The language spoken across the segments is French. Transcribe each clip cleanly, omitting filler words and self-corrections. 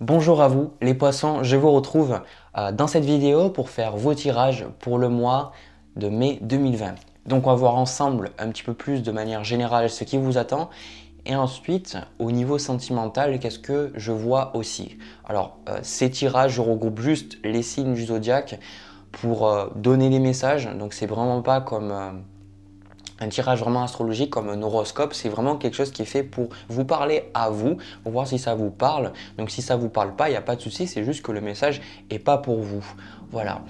Bonjour à vous les poissons, je vous retrouve dans cette vidéo pour faire vos tirages pour le mois de mai 2020. Donc on va voir ensemble un petit peu plus de manière générale ce qui vous attend et ensuite au niveau sentimental qu'est-ce que je vois aussi. Alors ces tirages je regroupe juste les signes du zodiaque pour donner les messages, donc c'est vraiment pas comme un tirage vraiment astrologique comme un horoscope, c'est vraiment quelque chose qui est fait pour vous parler à vous, pour voir si ça vous parle. Donc si ça vous parle pas, il n'y a pas de souci, c'est juste que le message est pas pour vous. Voilà.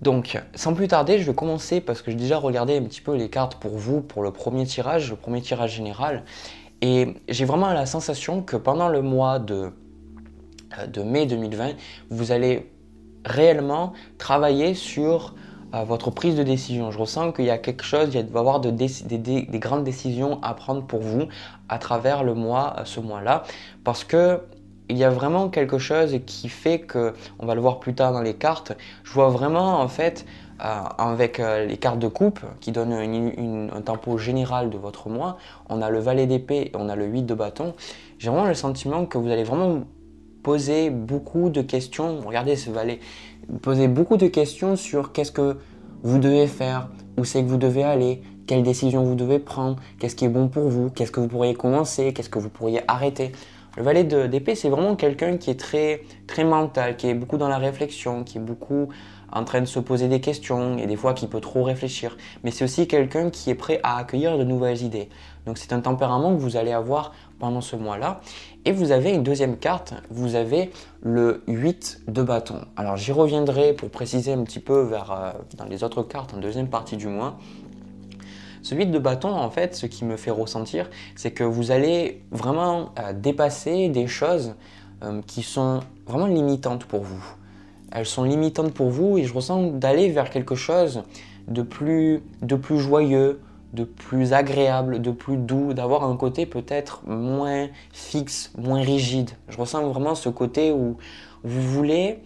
Donc sans plus tarder, je vais commencer parce que j'ai déjà regardé un petit peu les cartes pour vous, pour le premier tirage général. Et j'ai vraiment la sensation que pendant le mois de mai 2020, vous allez réellement travailler sur votre prise de décision. Je ressens qu'il y a quelque chose, il va y avoir des grandes décisions à prendre pour vous à travers le mois, ce mois-là, parce que il y a vraiment quelque chose qui fait que, on va le voir plus tard dans les cartes, je vois vraiment en fait avec les cartes de coupe qui donnent un tempo général de votre mois, on a le valet d'épée et on a le 8 de bâton. J'ai vraiment le sentiment que vous allez vraiment poser beaucoup de questions. Regardez ce valet. Posez beaucoup de questions sur qu'est-ce que vous devez faire, où c'est que vous devez aller, quelles décisions vous devez prendre, qu'est-ce qui est bon pour vous, qu'est-ce que vous pourriez commencer, qu'est-ce que vous pourriez arrêter. Le valet d'épée, c'est vraiment quelqu'un qui est très, très mental, qui est beaucoup dans la réflexion, qui est beaucoup en train de se poser des questions et des fois qui peut trop réfléchir. Mais c'est aussi quelqu'un qui est prêt à accueillir de nouvelles idées. Donc c'est un tempérament que vous allez avoir pendant ce mois-là. Et vous avez une deuxième carte, vous avez le 8 de bâton. Alors j'y reviendrai pour préciser un petit peu dans les autres cartes en deuxième partie du mois. Ce 8 de bâton, en fait, ce qui me fait ressentir, c'est que vous allez vraiment dépasser des choses qui sont vraiment limitantes pour vous. Elles sont limitantes pour vous et je ressens d'aller vers quelque chose de plus joyeux, de plus agréable, de plus doux, d'avoir un côté peut-être moins fixe, moins rigide. Je ressens vraiment ce côté où vous voulez...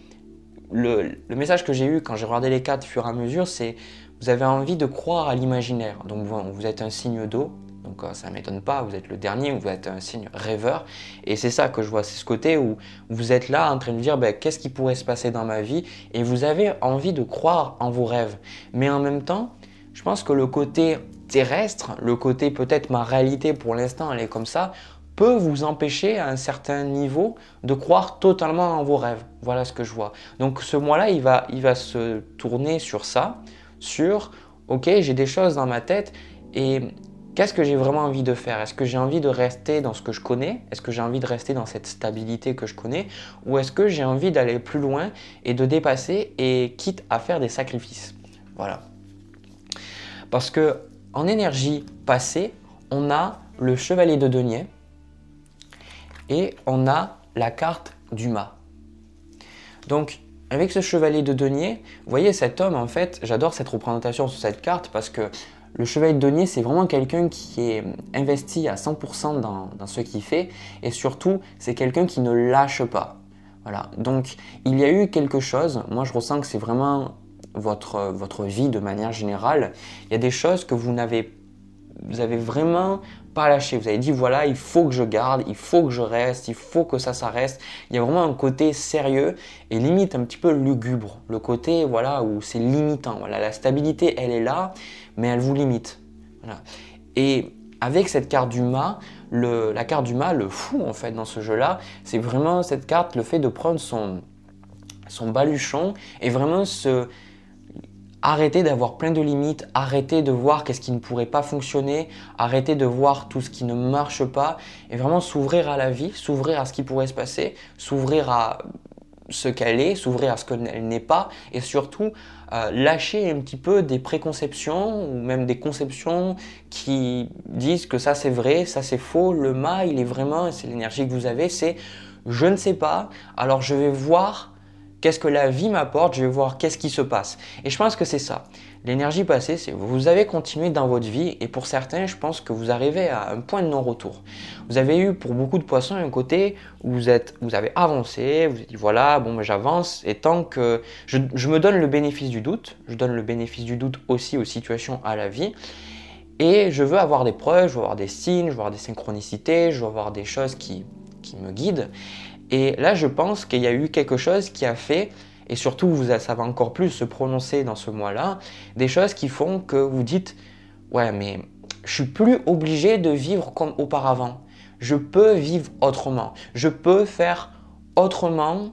Le message que j'ai eu quand j'ai regardé les cartes au fur et à mesure, c'est vous avez envie de croire à l'imaginaire. Donc vous êtes un signe d'eau, donc ça ne m'étonne pas, vous êtes le dernier, vous êtes un signe rêveur. Et c'est ça que je vois, c'est ce côté où vous êtes là en train de dire qu'est-ce qui pourrait se passer dans ma vie et vous avez envie de croire en vos rêves. Mais en même temps, je pense que le côté terrestre, le côté peut-être ma réalité pour l'instant elle est comme ça, peut vous empêcher à un certain niveau de croire totalement en vos rêves. Voilà ce que je vois. Donc ce mois-là, il va se tourner sur ça, sur ok, j'ai des choses dans ma tête et qu'est-ce que j'ai vraiment envie de faire? Est-ce que j'ai envie de rester dans ce que je connais? Est-ce que j'ai envie de rester dans cette stabilité que je connais? Ou est-ce que j'ai envie d'aller plus loin et de dépasser et quitte à faire des sacrifices? Voilà. Parce que en énergie passée, on a le chevalier de denier et on a la carte du mât. Donc avec ce chevalier de denier, vous voyez cet homme en fait, j'adore cette représentation sur cette carte parce que le chevalier de denier c'est vraiment quelqu'un qui est investi à 100% dans ce qu'il fait et surtout c'est quelqu'un qui ne lâche pas. Voilà, donc il y a eu quelque chose, moi je ressens que c'est vraiment votre vie de manière générale, il y a des choses que vous avez vraiment pas lâché. Vous avez dit voilà, il faut que je garde, il faut que je reste, il faut que ça reste. Il y a vraiment un côté sérieux et limite un petit peu lugubre. Le côté voilà où c'est limitant. Voilà, la stabilité elle est là, mais elle vous limite. Voilà. Et avec cette carte du mât, la carte du mât, le fou en fait dans ce jeu-là, c'est vraiment cette carte, le fait de prendre son baluchon et vraiment arrêter d'avoir plein de limites, arrêter de voir qu'est-ce qui ne pourrait pas fonctionner, arrêter de voir tout ce qui ne marche pas et vraiment s'ouvrir à la vie, s'ouvrir à ce qui pourrait se passer, s'ouvrir à ce qu'elle est, s'ouvrir à ce qu'elle n'est pas et surtout lâcher un petit peu des préconceptions ou même des conceptions qui disent que ça c'est vrai, ça c'est faux, le mât il est vraiment, c'est l'énergie que vous avez, c'est je ne sais pas, alors je vais voir qu'est-ce que la vie m'apporte, je vais voir qu'est-ce qui se passe. Et je pense que c'est ça. L'énergie passée, c'est vous avez continué dans votre vie et pour certains, je pense que vous arrivez à un point de non-retour. Vous avez eu pour beaucoup de poissons un côté où vous avez avancé, vous avez dit voilà, bon, j'avance et tant que je me donne le bénéfice du doute, je donne le bénéfice du doute aussi aux situations à la vie et je veux avoir des preuves, je veux avoir des signes, je veux avoir des synchronicités, je veux avoir des choses qui me guident. Et là, je pense qu'il y a eu quelque chose qui a fait, et surtout ça va encore plus se prononcer dans ce mois-là, des choses qui font que vous dites « Ouais, mais je suis plus obligé de vivre comme auparavant. Je peux vivre autrement. Je peux faire autrement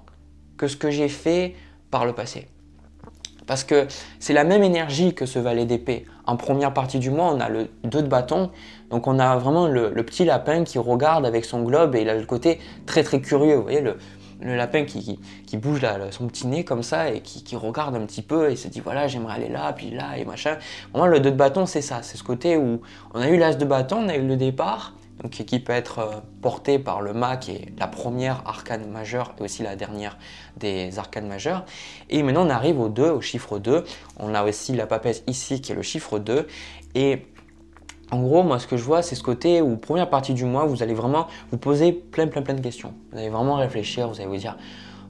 que ce que j'ai fait par le passé. » Parce que c'est la même énergie que ce valet d'épée. En première partie du mois, on a le 2 de bâton. Donc on a vraiment le petit lapin qui regarde avec son globe et il a le côté très très curieux. Vous voyez, le lapin qui bouge son petit nez comme ça et qui regarde un petit peu et se dit voilà, j'aimerais aller là, puis là et machin. Vraiment, le 2 de bâton, c'est ça. C'est ce côté où on a eu l'as de bâton, on a eu le départ. Donc, qui peut être porté par le mât, qui est la première arcane majeure et aussi la dernière des arcanes majeures. Et maintenant, on arrive au 2, au chiffre 2. On a aussi la papesse ici, qui est le chiffre 2. Et en gros, moi, ce que je vois, c'est ce côté où, première partie du mois, vous allez vraiment vous poser plein de questions. Vous allez vraiment réfléchir, vous allez vous dire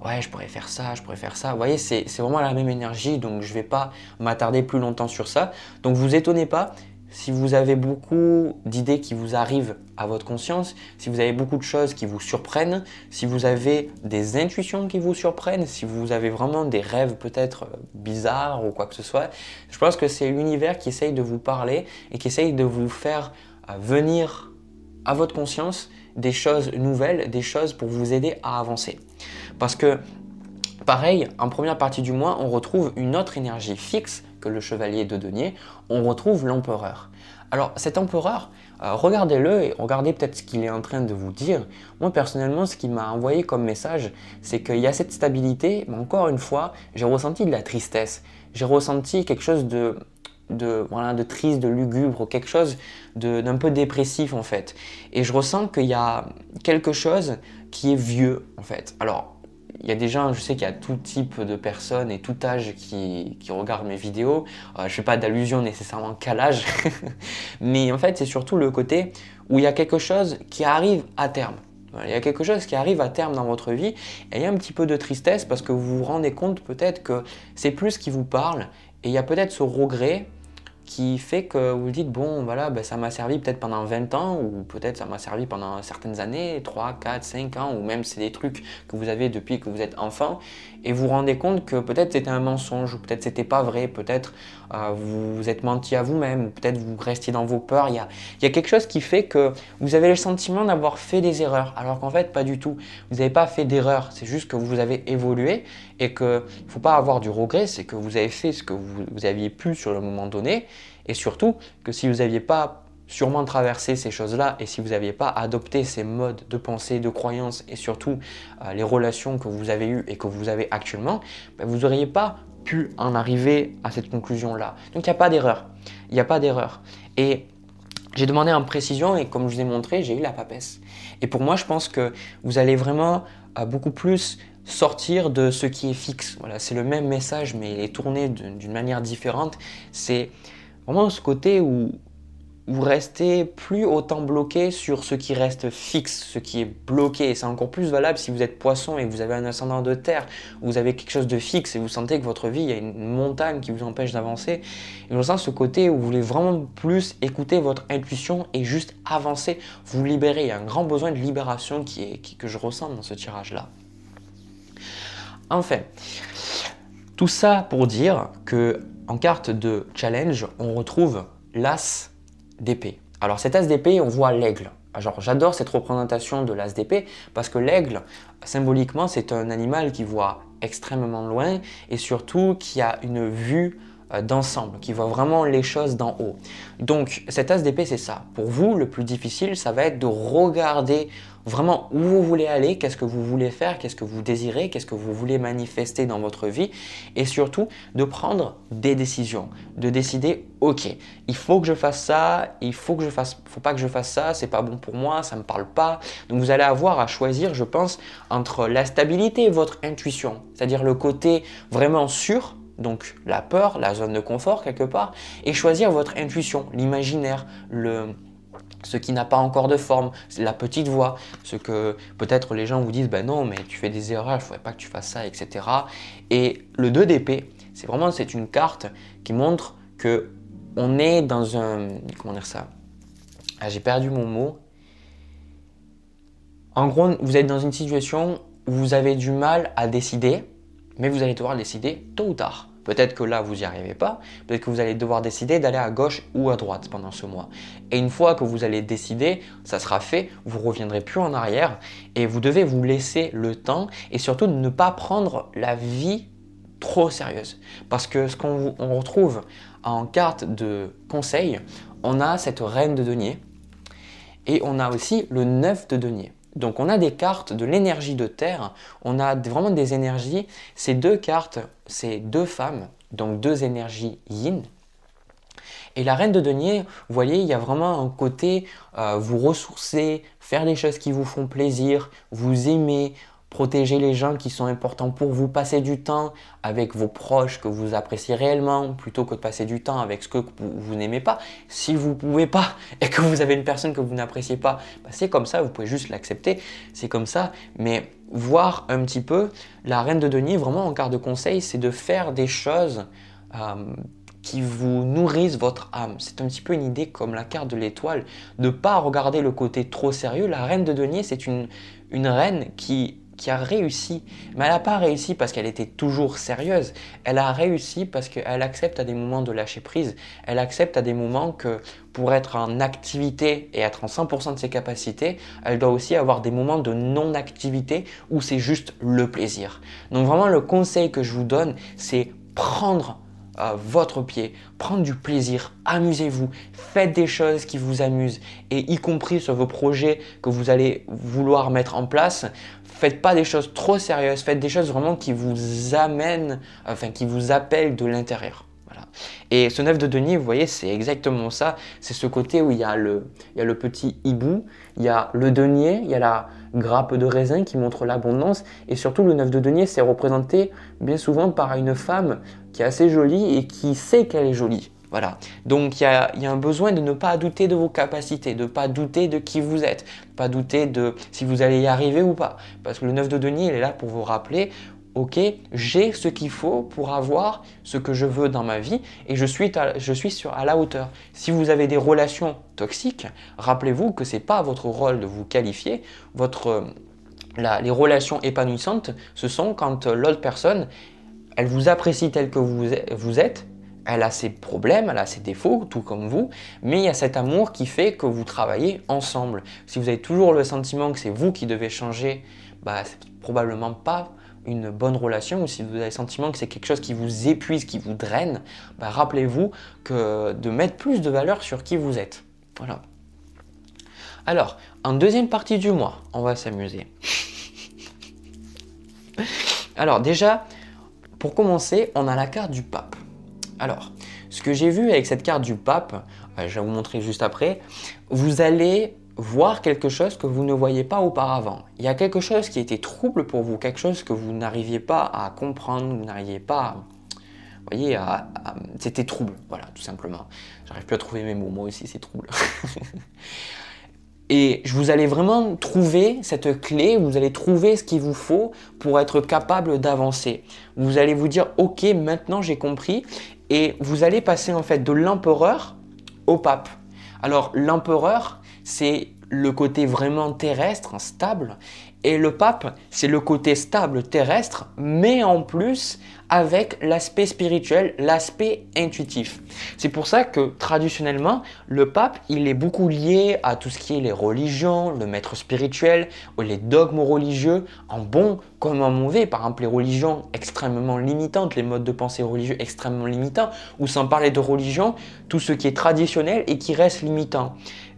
ouais, je pourrais faire ça, je pourrais faire ça. Vous voyez, c'est vraiment la même énergie, donc je ne vais pas m'attarder plus longtemps sur ça. Donc, vous étonnez pas. Si vous avez beaucoup d'idées qui vous arrivent à votre conscience, si vous avez beaucoup de choses qui vous surprennent, si vous avez des intuitions qui vous surprennent, si vous avez vraiment des rêves peut-être bizarres ou quoi que ce soit, je pense que c'est l'univers qui essaye de vous parler et qui essaye de vous faire venir à votre conscience des choses nouvelles, des choses pour vous aider à avancer. Parce que pareil, en première partie du mois, on retrouve une autre énergie fixe que le chevalier de denier, on retrouve l'empereur. Alors cet empereur, regardez-le et regardez peut-être ce qu'il est en train de vous dire. Moi personnellement, ce qu'il m'a envoyé comme message, c'est qu'il y a cette stabilité, mais encore une fois, j'ai ressenti de la tristesse. J'ai ressenti quelque chose de triste, de lugubre, quelque chose d'un peu dépressif en fait. Et je ressens qu'il y a quelque chose qui est vieux en fait. Alors, il y a des gens, je sais qu'il y a tout type de personnes et tout âge qui regardent mes vidéos. Je ne fais pas d'allusion nécessairement qu'à l'âge, mais en fait, c'est surtout le côté où il y a quelque chose qui arrive à terme. Voilà, il y a quelque chose qui arrive à terme dans votre vie et il y a un petit peu de tristesse parce que vous vous rendez compte peut-être que c'est plus ce qui vous parle et il y a peut-être ce regret qui fait que vous dites bon voilà, ça m'a servi peut-être pendant 20 ans ou peut-être ça m'a servi pendant certaines années, 3, 4, 5 ans ou même c'est des trucs que vous avez depuis que vous êtes enfant et vous vous rendez compte que peut-être c'était un mensonge ou peut-être c'était pas vrai, peut-être vous vous êtes menti à vous-même ou peut-être vous restiez dans vos peurs. Il y a quelque chose qui fait que vous avez le sentiment d'avoir fait des erreurs alors qu'en fait pas du tout. Vous n'avez pas fait d'erreur, c'est juste que vous avez évolué et qu'il ne faut pas avoir du regret, c'est que vous avez fait ce que vous aviez pu sur le moment donné. Et surtout que si vous n'aviez pas sûrement traversé ces choses-là et si vous n'aviez pas adopté ces modes de pensée, de croyance et surtout les relations que vous avez eues et que vous avez actuellement, vous n'auriez pas pu en arriver à cette conclusion-là. Donc il n'y a pas d'erreur. Il n'y a pas d'erreur. Et j'ai demandé en précision et comme je vous ai montré, j'ai eu la papesse. Et pour moi, je pense que vous allez vraiment beaucoup plus sortir de ce qui est fixe. Voilà, c'est le même message mais il est tourné d'une manière différente. C'est vraiment ce côté où vous restez plus autant bloqué sur ce qui reste fixe, ce qui est bloqué. Et c'est encore plus valable si vous êtes poisson et que vous avez un ascendant de terre, où vous avez quelque chose de fixe et vous sentez que votre vie, il y a une montagne qui vous empêche d'avancer. Et je ressens ce côté où vous voulez vraiment plus écouter votre intuition et juste avancer, vous libérer. Il y a un grand besoin de libération que je ressens dans ce tirage-là. Enfin, tout ça pour dire que en carte de challenge, on retrouve l'as d'épée. Alors cet as d'épée, on voit l'aigle. Alors j'adore cette représentation de l'as d'épée parce que l'aigle, symboliquement, c'est un animal qui voit extrêmement loin et surtout qui a une vue d'ensemble, qui voit vraiment les choses d'en haut. Donc cet as d'épée, c'est ça. Pour vous, le plus difficile, ça va être de regarder vraiment où vous voulez aller, qu'est-ce que vous voulez faire, qu'est-ce que vous désirez, qu'est-ce que vous voulez manifester dans votre vie et surtout de prendre des décisions, de décider ok, il faut que je fasse ça, faut pas que je fasse ça, c'est pas bon pour moi, ça me parle pas. Donc vous allez avoir à choisir, je pense, entre la stabilité et votre intuition, c'est-à-dire le côté vraiment sûr, donc la peur, la zone de confort quelque part, et choisir votre intuition, l'imaginaire, ce qui n'a pas encore de forme, la petite voix, ce que peut-être les gens vous disent ben non mais tu fais des erreurs, il ne faudrait pas que tu fasses ça, etc. Et le 2 d'épée, c'est une carte qui montre que on est dans un, comment dire ça, j'ai perdu mon mot. En gros, vous êtes dans une situation vous avez du mal à décider, mais vous allez devoir décider tôt ou tard. Peut-être que là, vous n'y arrivez pas. Peut-être que vous allez devoir décider d'aller à gauche ou à droite pendant ce mois. Et une fois que vous allez décider, ça sera fait, vous ne reviendrez plus en arrière et vous devez vous laisser le temps et surtout ne pas prendre la vie trop sérieuse. Parce que ce qu'on retrouve en carte de conseil, on a cette reine de denier et on a aussi le 9 de denier. Donc on a des cartes de l'énergie de terre, on a vraiment des énergies, ces deux cartes, c'est deux femmes, donc deux énergies yin. Et la reine de denier, vous voyez, il y a vraiment un côté vous ressourcer, faire des choses qui vous font plaisir, vous aimer, protéger les gens qui sont importants pour vous, passer du temps avec vos proches que vous appréciez réellement plutôt que de passer du temps avec ce que vous n'aimez pas. Si vous ne pouvez pas et que vous avez une personne que vous n'appréciez pas, bah c'est comme ça, vous pouvez juste l'accepter, c'est comme ça. Mais voir un petit peu, la reine de denier, vraiment en carte de conseil, c'est de faire des choses qui vous nourrissent votre âme. C'est un petit peu une idée comme la carte de l'étoile, de ne pas regarder le côté trop sérieux. La reine de denier, c'est une reine qui a réussi, mais elle n'a pas réussi parce qu'elle était toujours sérieuse, elle a réussi parce qu'elle accepte à des moments de lâcher prise, elle accepte à des moments que pour être en activité et être en 100% de ses capacités, elle doit aussi avoir des moments de non-activité où c'est juste le plaisir. Donc vraiment le conseil que je vous donne, c'est prendre votre pied, prendre du plaisir, amusez-vous, faites des choses qui vous amusent et y compris sur vos projets que vous allez vouloir mettre en place, faites pas des choses trop sérieuses, faites des choses vraiment qui vous amènent, qui vous appellent de l'intérieur. Voilà. Et ce 9 de denier, vous voyez, c'est exactement ça, c'est ce côté où il y a le petit hibou, il y a le denier, il y a la grappe de raisin qui montre l'abondance et surtout le 9 de denier, c'est représenté bien souvent par une femme qui est assez jolie et qui sait qu'elle est jolie. Voilà. Donc il y a un besoin de ne pas douter de vos capacités, de ne pas douter de qui vous êtes, de ne pas douter de si vous allez y arriver ou pas. Parce que le 9 de denier, il est là pour vous rappeler, ok, j'ai ce qu'il faut pour avoir ce que je veux dans ma vie et je suis à la hauteur. Si vous avez des relations toxiques, rappelez-vous que ce n'est pas votre rôle de vous qualifier. Les relations épanouissantes, ce sont quand l'autre personne, elle vous apprécie tel que vous êtes, elle a ses problèmes, elle a ses défauts, tout comme vous, mais il y a cet amour qui fait que vous travaillez ensemble. Si vous avez toujours le sentiment que c'est vous qui devez changer, c'est probablement pas une bonne relation, ou si vous avez le sentiment que c'est quelque chose qui vous épuise, qui vous draine, rappelez-vous que de mettre plus de valeur sur qui vous êtes. Voilà. Alors, en deuxième partie du mois, on va s'amuser. Alors déjà, pour commencer, on a la carte du pape. Alors, ce que j'ai vu avec cette carte du pape, je vais vous montrer juste après, vous allez voir quelque chose que vous ne voyez pas auparavant. Il y a quelque chose qui était trouble pour vous, quelque chose que vous n'arriviez pas à comprendre, vous n'arriviez pas, vous voyez, c'était trouble, voilà, tout simplement. J'arrive plus à trouver mes mots, moi aussi c'est trouble. Et vous allez vraiment trouver cette clé, vous allez trouver ce qu'il vous faut pour être capable d'avancer. Vous allez vous dire, ok, maintenant j'ai compris. Et vous allez passer en fait de l'empereur au pape. Alors l'empereur, c'est le côté vraiment terrestre, stable. Et le pape, c'est le côté stable terrestre, mais en plus avec l'aspect spirituel, l'aspect intuitif. C'est pour ça que traditionnellement, le pape, il est beaucoup lié à tout ce qui est les religions, le maître spirituel, ou les dogmes religieux, en bon comme en mauvais. Par exemple, les religions extrêmement limitantes, les modes de pensée religieux extrêmement limitants, ou sans parler de religion, tout ce qui est traditionnel et qui reste limitant.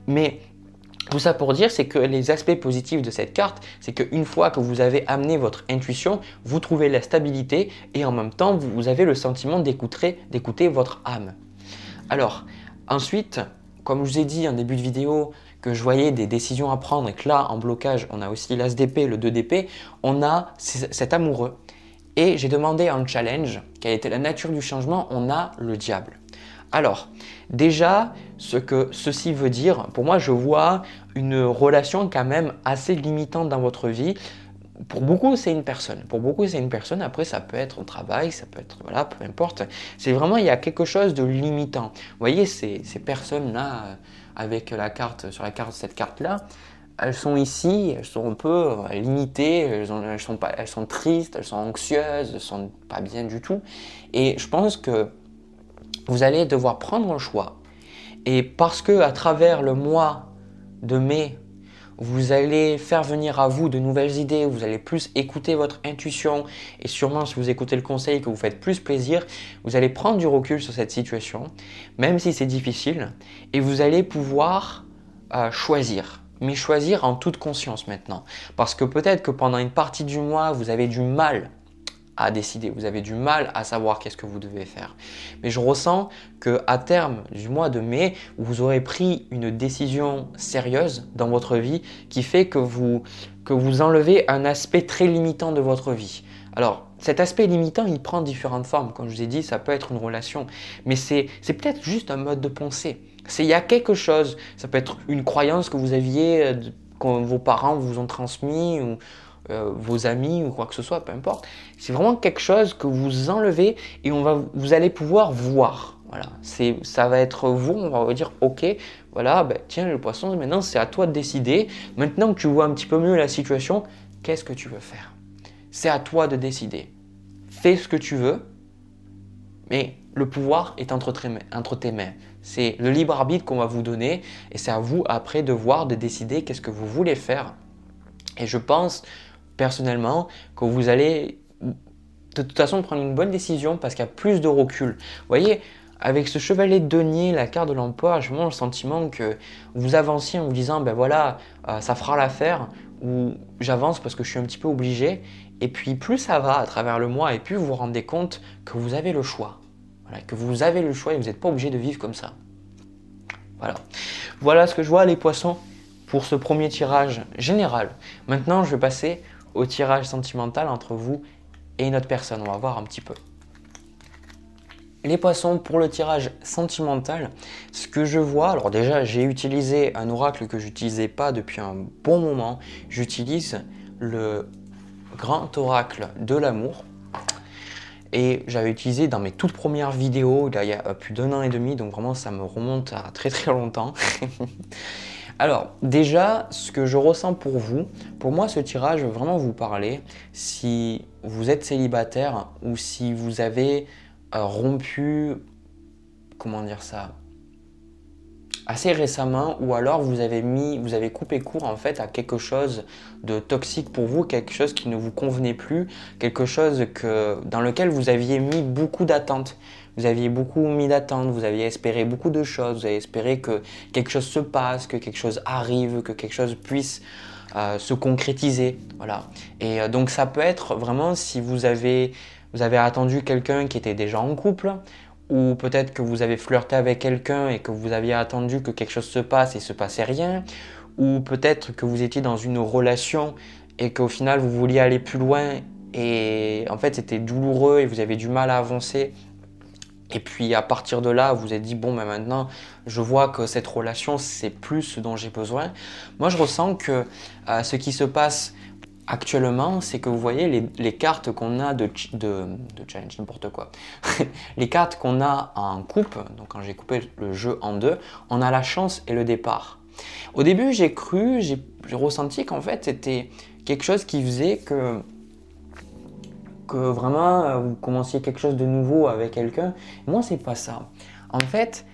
Mais tout ça pour dire, c'est que les aspects positifs de cette carte, c'est qu'une fois que vous avez amené votre intuition, vous trouvez la stabilité et en même temps, vous avez le sentiment d'écouter votre âme. Alors, ensuite, comme je vous ai dit en début de vidéo, que je voyais des décisions à prendre et que là, en blocage, on a aussi l'As d'épée, le 2 d'épée, on a cet amoureux. Et j'ai demandé en challenge quelle était la nature du changement, on a le diable. Alors, déjà, ce que ceci veut dire, pour moi, je vois une relation quand même assez limitante dans votre vie. Pour beaucoup, c'est une personne. Après, ça peut être au travail, ça peut être, voilà, peu importe. C'est vraiment, il y a quelque chose de limitant. Vous voyez, ces personnes-là, avec cette carte-là, elles sont ici, elles sont un peu limitées, elles sont tristes, elles sont anxieuses, elles sont pas bien du tout. Et je pense que vous allez devoir prendre un choix. Et parce que à travers le mois de mai, vous allez faire venir à vous de nouvelles idées, vous allez plus écouter votre intuition et sûrement si vous écoutez le conseil que vous faites plus plaisir, vous allez prendre du recul sur cette situation, même si c'est difficile, et vous allez pouvoir choisir. Mais choisir en toute conscience maintenant. Parce que peut-être que pendant une partie du mois, vous avez du mal à décider, vous avez du mal à savoir qu'est-ce que vous devez faire. Mais je ressens qu'à terme du mois de mai, vous aurez pris une décision sérieuse dans votre vie qui fait que vous enlevez un aspect très limitant de votre vie. Alors, cet aspect limitant, il prend différentes formes. Comme je vous ai dit, ça peut être une relation, mais c'est peut-être juste un mode de pensée. Il y a quelque chose, ça peut être une croyance que vous aviez, que vos parents vous ont transmis, ou vos amis ou quoi que ce soit, peu importe. C'est vraiment quelque chose que vous enlevez et vous allez pouvoir voir. Voilà, ça va être vous, on va vous dire ok, voilà, ben, tiens le poisson, maintenant c'est à toi de décider. Maintenant que tu vois un petit peu mieux la situation, qu'est-ce que tu veux faire? C'est à toi de décider. Fais ce que tu veux, mais le pouvoir est entre tes mains. C'est le libre arbitre qu'on va vous donner et c'est à vous après de voir, de décider qu'est-ce que vous voulez faire. Et je pense personnellement que vous allez de toute façon prendre une bonne décision parce qu'il y a plus de recul. Vous voyez, avec ce chevalier de denier, la carte de l'empereur, j'ai vraiment le sentiment que vous avanciez en vous disant ben voilà, ça fera l'affaire, ou j'avance parce que je suis un petit peu obligé. Et puis plus ça va à travers le mois et plus vous vous rendez compte que vous avez le choix. Voilà, que vous avez le choix et vous n'êtes pas obligé de vivre comme ça. Voilà ce que je vois les poissons pour ce premier tirage général. Maintenant, je vais passer au tirage sentimental entre vous et une autre personne. On va voir un petit peu. Les poissons, pour le tirage sentimental, ce que je vois, alors déjà j'ai utilisé un oracle que je n'utilisais pas depuis un bon moment. J'utilise le grand oracle de l'amour. Et j'avais utilisé dans mes toutes premières vidéos, il y a plus d'1 an et demi, donc vraiment ça me remonte à très très longtemps. Alors déjà, ce que je ressens pour vous, pour moi ce tirage veut vraiment vous parler si vous êtes célibataire ou si vous avez rompu, comment dire ça, assez récemment, ou alors vous avez coupé court en fait à quelque chose de toxique pour vous, quelque chose qui ne vous convenait plus, quelque chose dans lequel vous aviez mis beaucoup d'attentes. Vous aviez beaucoup mis d'attentes, vous aviez espéré beaucoup de choses, vous avez espéré que quelque chose se passe, que quelque chose arrive, que quelque chose puisse se concrétiser. Voilà. Et donc ça peut être vraiment si vous avez attendu quelqu'un qui était déjà en couple, ou peut-être que vous avez flirté avec quelqu'un et que vous aviez attendu que quelque chose se passe et il ne se passait rien, ou peut-être que vous étiez dans une relation et qu'au final vous vouliez aller plus loin et en fait c'était douloureux et vous avez du mal à avancer. Et puis à partir de là, vous vous êtes dit bon ben maintenant je vois que cette relation c'est plus ce dont j'ai besoin. Moi je ressens que ce qui se passe actuellement, c'est que vous voyez les cartes qu'on a de challenge, n'importe quoi. Les cartes qu'on a en coupe, donc quand j'ai coupé le jeu en deux, on a la chance et le départ. Au début, j'ai ressenti qu'en fait, c'était quelque chose qui faisait que vraiment vous commenciez quelque chose de nouveau avec quelqu'un. Moi, c'est pas ça. En fait,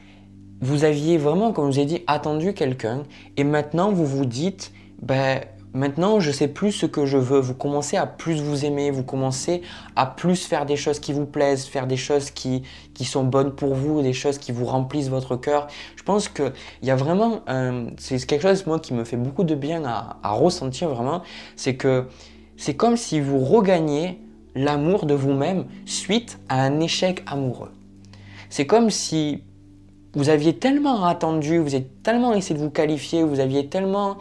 vous aviez vraiment, comme je vous ai dit, attendu quelqu'un et maintenant vous vous dites, ben maintenant, je sais plus ce que je veux. Vous commencez à plus vous aimer, vous commencez à plus faire des choses qui vous plaisent, faire des choses qui sont bonnes pour vous, des choses qui vous remplissent votre cœur. Je pense qu'il y a vraiment, c'est quelque chose moi qui me fait beaucoup de bien à ressentir vraiment, c'est que c'est comme si vous regagniez l'amour de vous-même suite à un échec amoureux. C'est comme si vous aviez tellement attendu, vous avez tellement essayé de vous qualifier, vous avez tellement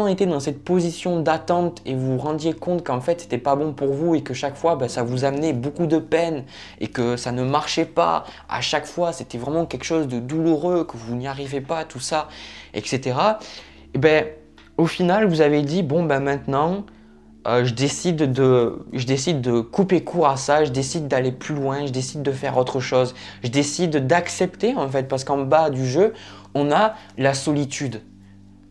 été dans cette position d'attente et vous vous rendiez compte qu'en fait c'était pas bon pour vous et que chaque fois ça vous amenait beaucoup de peine et que ça ne marchait pas. À chaque fois c'était vraiment quelque chose de douloureux, que vous n'y arrivez pas, tout ça, etc. Et ben au final vous avez dit bon ben maintenant je décide de couper court à ça, je décide d'aller plus loin, je décide de faire autre chose, je décide d'accepter en fait parce qu'en bas du jeu on a la solitude.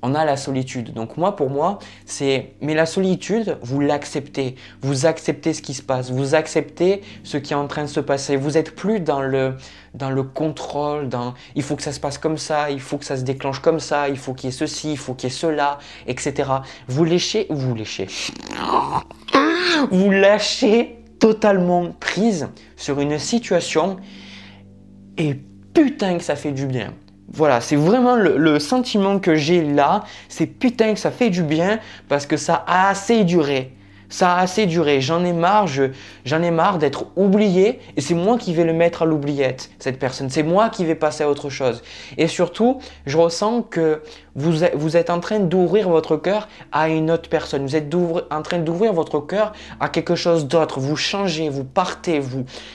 on a la solitude. Donc moi, pour moi, mais la solitude, vous l'acceptez. Vous acceptez ce qui se passe. Vous acceptez ce qui est en train de se passer. Vous n'êtes plus dans le contrôle, il faut que ça se passe comme ça, il faut que ça se déclenche comme ça, il faut qu'il y ait ceci, il faut qu'il y ait cela, etc. Vous lâchez totalement prise sur une situation et putain que ça fait du bien. Voilà, c'est vraiment le sentiment que j'ai là, c'est putain que ça fait du bien parce que ça a assez duré. Ça a assez duré, j'en ai marre d'être oublié et c'est moi qui vais le mettre à l'oubliette, cette personne. C'est moi qui vais passer à autre chose. Et surtout, je ressens que vous êtes en train d'ouvrir votre cœur à une autre personne. Vous êtes en train d'ouvrir votre cœur à quelque chose d'autre. Vous changez, vous partez,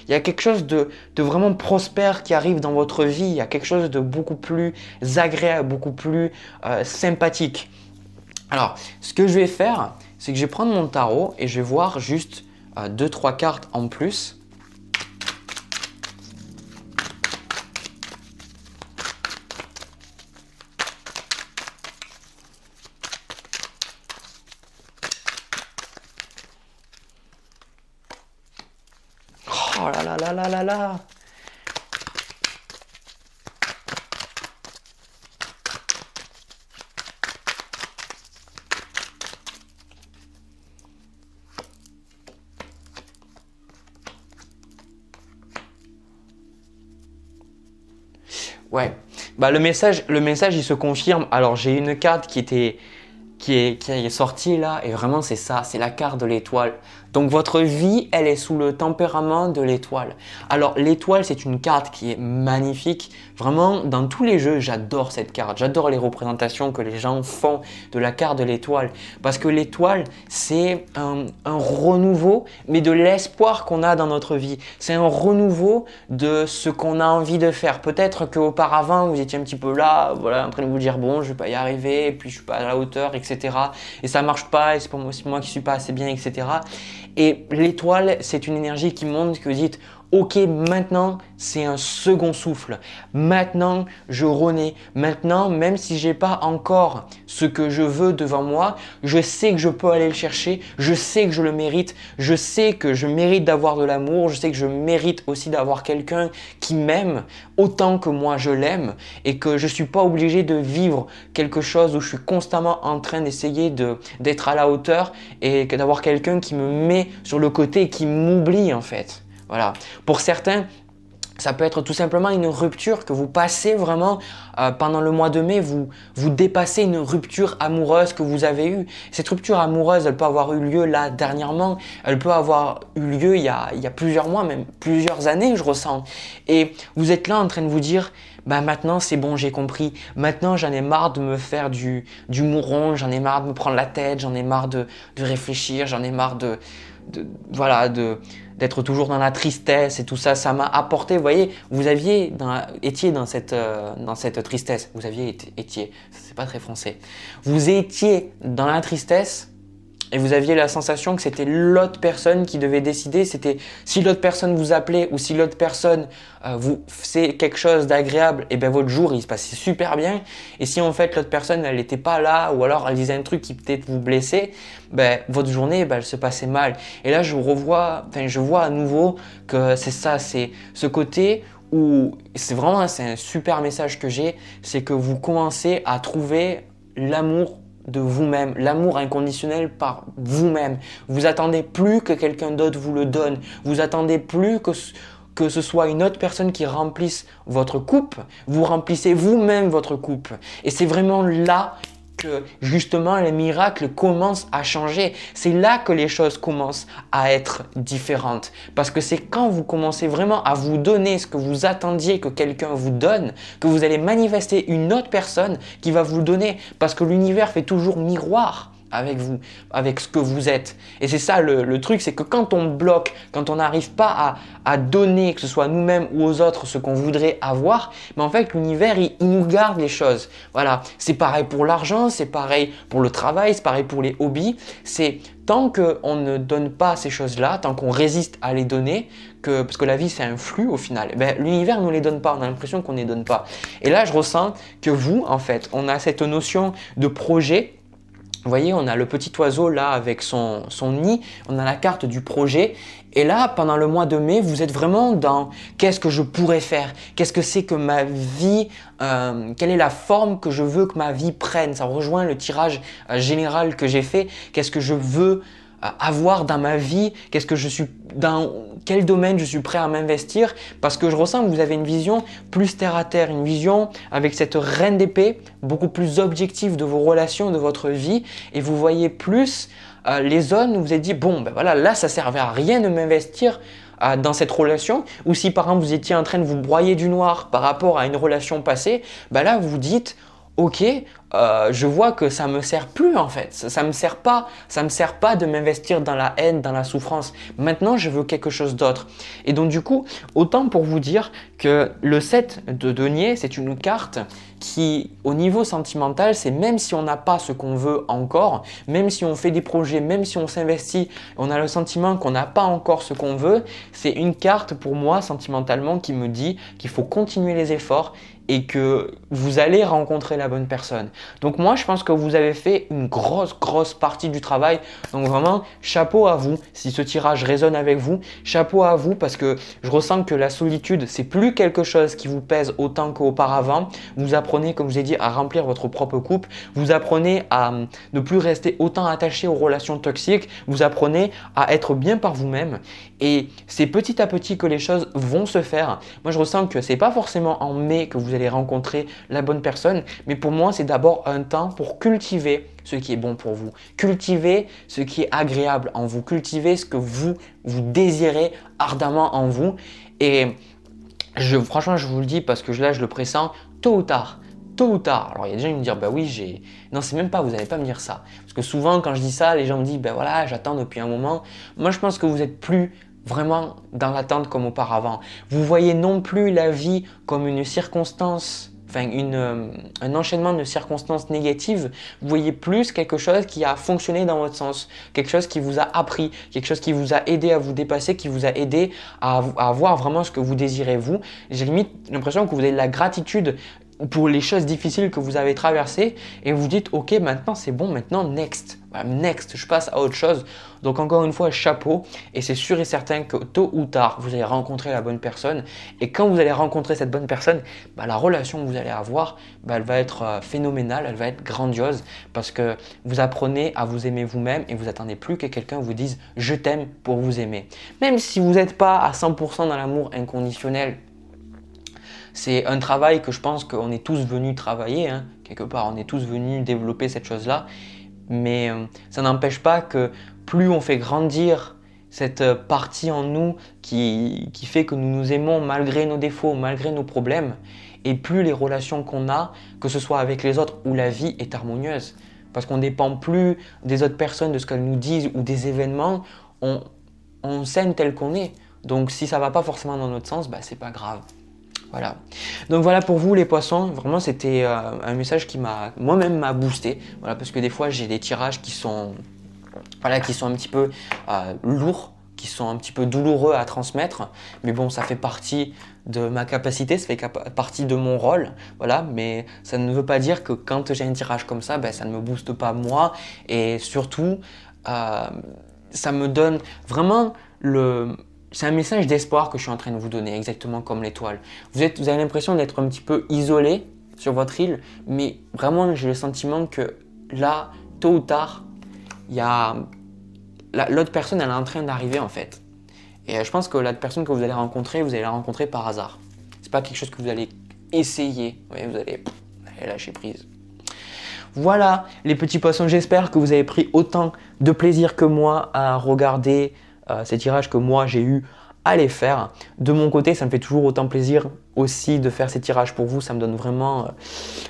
il y a quelque chose de vraiment prospère qui arrive dans votre vie. Il y a quelque chose de beaucoup plus agréable, beaucoup plus sympathique. Alors, ce que je vais faire, c'est que je vais prendre mon tarot et je vais voir juste 2-3 cartes en plus. Oh là là là là là là! Ouais, bah le message il se confirme. Alors j'ai une carte qui est sortie là et vraiment c'est ça, c'est la carte de l'étoile. Donc votre vie, elle est sous le tempérament de l'étoile. Alors l'étoile, c'est une carte qui est magnifique. Vraiment, dans tous les jeux, j'adore cette carte. J'adore les représentations que les gens font de la carte de l'étoile. Parce que l'étoile, c'est un renouveau, mais de l'espoir qu'on a dans notre vie. C'est un renouveau de ce qu'on a envie de faire. Peut-être qu'auparavant, vous étiez un petit peu là, voilà, en train de vous dire, bon, je vais pas y arriver, et puis je suis pas à la hauteur, etc. Et ça marche pas, et c'est moi qui suis pas assez bien, etc. Et l'étoile, c'est une énergie qui monte, que vous dites, ok, maintenant, c'est un second souffle. Maintenant, je renais. Maintenant, même si j'ai pas encore ce que je veux devant moi, je sais que je peux aller le chercher. Je sais que je le mérite. Je sais que je mérite d'avoir de l'amour. Je sais que je mérite aussi d'avoir quelqu'un qui m'aime autant que moi je l'aime et que je suis pas obligé de vivre quelque chose où je suis constamment en train d'essayer d'être à la hauteur et que d'avoir quelqu'un qui me met sur le côté et qui m'oublie en fait. Voilà. Pour certains, ça peut être tout simplement une rupture que vous passez vraiment pendant le mois de mai, vous dépassez une rupture amoureuse que vous avez eue. Cette rupture amoureuse, elle peut avoir eu lieu là dernièrement, elle peut avoir eu lieu il y a plusieurs mois, même plusieurs années, je ressens. Et vous êtes là en train de vous dire, bah maintenant c'est bon, j'ai compris. Maintenant j'en ai marre de me faire du mouron, j'en ai marre de me prendre la tête, j'en ai marre de réfléchir, j'en ai marre d'être toujours dans la tristesse et tout ça. Ça m'a apporté, vous voyez, vous étiez dans cette tristesse. Étiez, c'est pas très français. Vous étiez dans la tristesse et vous aviez la sensation que c'était l'autre personne qui devait décider. C'était si l'autre personne vous appelait ou si l'autre personne vous faisait quelque chose d'agréable, et bien votre jour il se passait super bien. Et si en fait l'autre personne elle n'était pas là ou alors elle disait un truc qui peut-être vous blessait, ben votre journée elle se passait mal. Et là je vois à nouveau que c'est ça, c'est ce côté où c'est un super message que j'ai, c'est que vous commencez à trouver l'amour de vous-même, l'amour inconditionnel par vous-même. Vous attendez plus que quelqu'un d'autre vous le donne. Vous attendez plus que ce soit une autre personne qui remplisse votre coupe. Vous remplissez vous-même votre coupe. Et c'est vraiment là que justement les miracles commencent à changer. C'est là que les choses commencent à être différentes. Parce que c'est quand vous commencez vraiment à vous donner ce que vous attendiez que quelqu'un vous donne, que vous allez manifester une autre personne qui va vous le donner. Parce que l'univers fait toujours miroir avec vous, avec ce que vous êtes. Et c'est ça le truc, c'est que quand on bloque, quand on n'arrive pas à donner, que ce soit à nous-mêmes ou aux autres, ce qu'on voudrait avoir, mais en fait l'univers il nous garde les choses. Voilà, c'est pareil pour l'argent, c'est pareil pour le travail, c'est pareil pour les hobbies, c'est tant qu'on ne donne pas ces choses-là, tant qu'on résiste à les donner, parce que la vie c'est un flux au final, l'univers ne nous les donne pas, on a l'impression qu'on ne les donne pas. Et là je ressens que vous, en fait, on a cette notion de projet. Vous voyez, on a le petit oiseau là avec son nid, on a la carte du projet. Et là, pendant le mois de mai, vous êtes vraiment dans qu'est-ce que je pourrais faire, qu'est-ce que c'est que ma vie, quelle est la forme que je veux que ma vie prenne. Ça rejoint le tirage général que j'ai fait, qu'est-ce que je veux avoir dans ma vie, dans quel domaine je suis prêt à m'investir, parce que je ressens que vous avez une vision plus terre à terre, une vision avec cette reine d'épée, beaucoup plus objective de vos relations, de votre vie, et vous voyez plus les zones où vous êtes dit bon ben voilà, là ça servait à rien de m'investir dans cette relation, ou si par exemple vous étiez en train de vous broyer du noir par rapport à une relation passée, ben là vous vous dites ok, je vois que ça me sert plus en fait, ça me sert pas de m'investir dans la haine, dans la souffrance. Maintenant, je veux quelque chose d'autre. Et donc du coup, autant pour vous dire que le 7 de denier, c'est une carte qui, au niveau sentimental, c'est même si on n'a pas ce qu'on veut encore, même si on fait des projets, même si on s'investit, on a le sentiment qu'on n'a pas encore ce qu'on veut, c'est une carte pour moi sentimentalement qui me dit qu'il faut continuer les efforts et que vous allez rencontrer la bonne personne. Donc moi, je pense que vous avez fait une grosse partie du travail. Donc vraiment, chapeau à vous. Si ce tirage résonne avec vous, chapeau à vous parce que je ressens que la solitude, c'est plus quelque chose qui vous pèse autant qu'auparavant. Vous apprenez, comme je vous ai dit, à remplir votre propre coupe. Vous apprenez à ne plus rester autant attaché aux relations toxiques. Vous apprenez à être bien par vous-même. Et c'est petit à petit que les choses vont se faire. Moi, je ressens que c'est pas forcément en mai que vous allez rencontrer la bonne personne, mais pour moi, c'est d'abord un temps pour cultiver ce qui est bon pour vous, cultiver ce qui est agréable en vous, cultiver ce que vous désirez ardemment en vous. Et franchement, je vous le dis parce que là, je le pressens, tôt ou tard. Alors il y a des gens qui me disent bah oui, non, c'est même pas, vous n'allez pas me dire ça. Parce que souvent quand je dis ça, les gens me disent ben voilà, j'attends depuis un moment. Moi, je pense que vous êtes plus vraiment dans l'attente comme auparavant. Vous voyez non plus la vie comme une circonstance, un enchaînement de circonstances négatives. Vous voyez plus quelque chose qui a fonctionné dans votre sens, quelque chose qui vous a appris, quelque chose qui vous a aidé à vous dépasser, qui vous a aidé à avoir vraiment ce que vous désirez vous. J'ai limite l'impression que vous avez de la gratitude pour les choses difficiles que vous avez traversées et vous dites ok, maintenant c'est bon, maintenant next, je passe à autre chose. Donc encore une fois, chapeau, et c'est sûr et certain que tôt ou tard vous allez rencontrer la bonne personne, et quand vous allez rencontrer cette bonne personne, la relation que vous allez avoir, elle va être phénoménale, elle va être grandiose parce que vous apprenez à vous aimer vous-même et vous n'attendez plus que quelqu'un vous dise je t'aime pour vous aimer. Même si vous n'êtes pas à 100% dans l'amour inconditionnel, c'est un travail que je pense qu'on est tous venus travailler, quelque part, on est tous venus développer cette chose-là, mais ça n'empêche pas que plus on fait grandir cette partie en nous qui fait que nous nous aimons malgré nos défauts, malgré nos problèmes, et plus les relations qu'on a, que ce soit avec les autres ou la vie, est harmonieuse. Parce qu'on ne dépend plus des autres personnes, de ce qu'elles nous disent ou des événements, on s'aime tel qu'on est. Donc si ça ne va pas forcément dans notre sens, c'est pas grave. Voilà. Donc voilà pour vous les poissons, vraiment c'était un message qui moi-même m'a boosté, voilà, parce que des fois j'ai des tirages qui sont un petit peu lourds, qui sont un petit peu douloureux à transmettre, mais bon, ça fait partie de ma capacité, ça fait partie de mon rôle, voilà, mais ça ne veut pas dire que quand j'ai un tirage comme ça, ça ne me booste pas moi, et surtout ça me donne vraiment c'est un message d'espoir que je suis en train de vous donner, exactement comme l'étoile. Vous avez l'impression d'être un petit peu isolé sur votre île, mais vraiment j'ai le sentiment que là, tôt ou tard, l'autre personne elle est en train d'arriver en fait. Et je pense que la personne que vous allez la rencontrer par hasard. C'est pas quelque chose que vous allez essayer, vous allez lâcher prise. Voilà les petits poissons, j'espère que vous avez pris autant de plaisir que moi à regarder ces tirages que moi j'ai eu à les faire. De mon côté, ça me fait toujours autant plaisir aussi de faire ces tirages pour vous. Ça me donne vraiment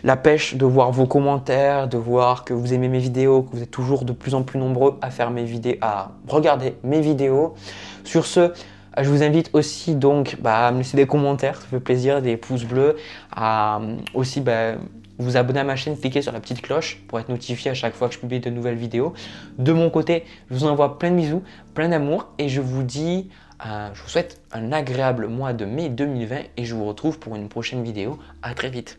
la pêche de voir vos commentaires, de voir que vous aimez mes vidéos, que vous êtes toujours de plus en plus nombreux à faire à regarder mes vidéos. Sur ce, je vous invite aussi donc à me laisser des commentaires, ça fait plaisir, des pouces bleus, à aussi vous abonner à ma chaîne, cliquez sur la petite cloche pour être notifié à chaque fois que je publie de nouvelles vidéos. De mon côté, je vous envoie plein de bisous, plein d'amour et je vous dis, je vous souhaite un agréable mois de mai 2020 et je vous retrouve pour une prochaine vidéo. À très vite.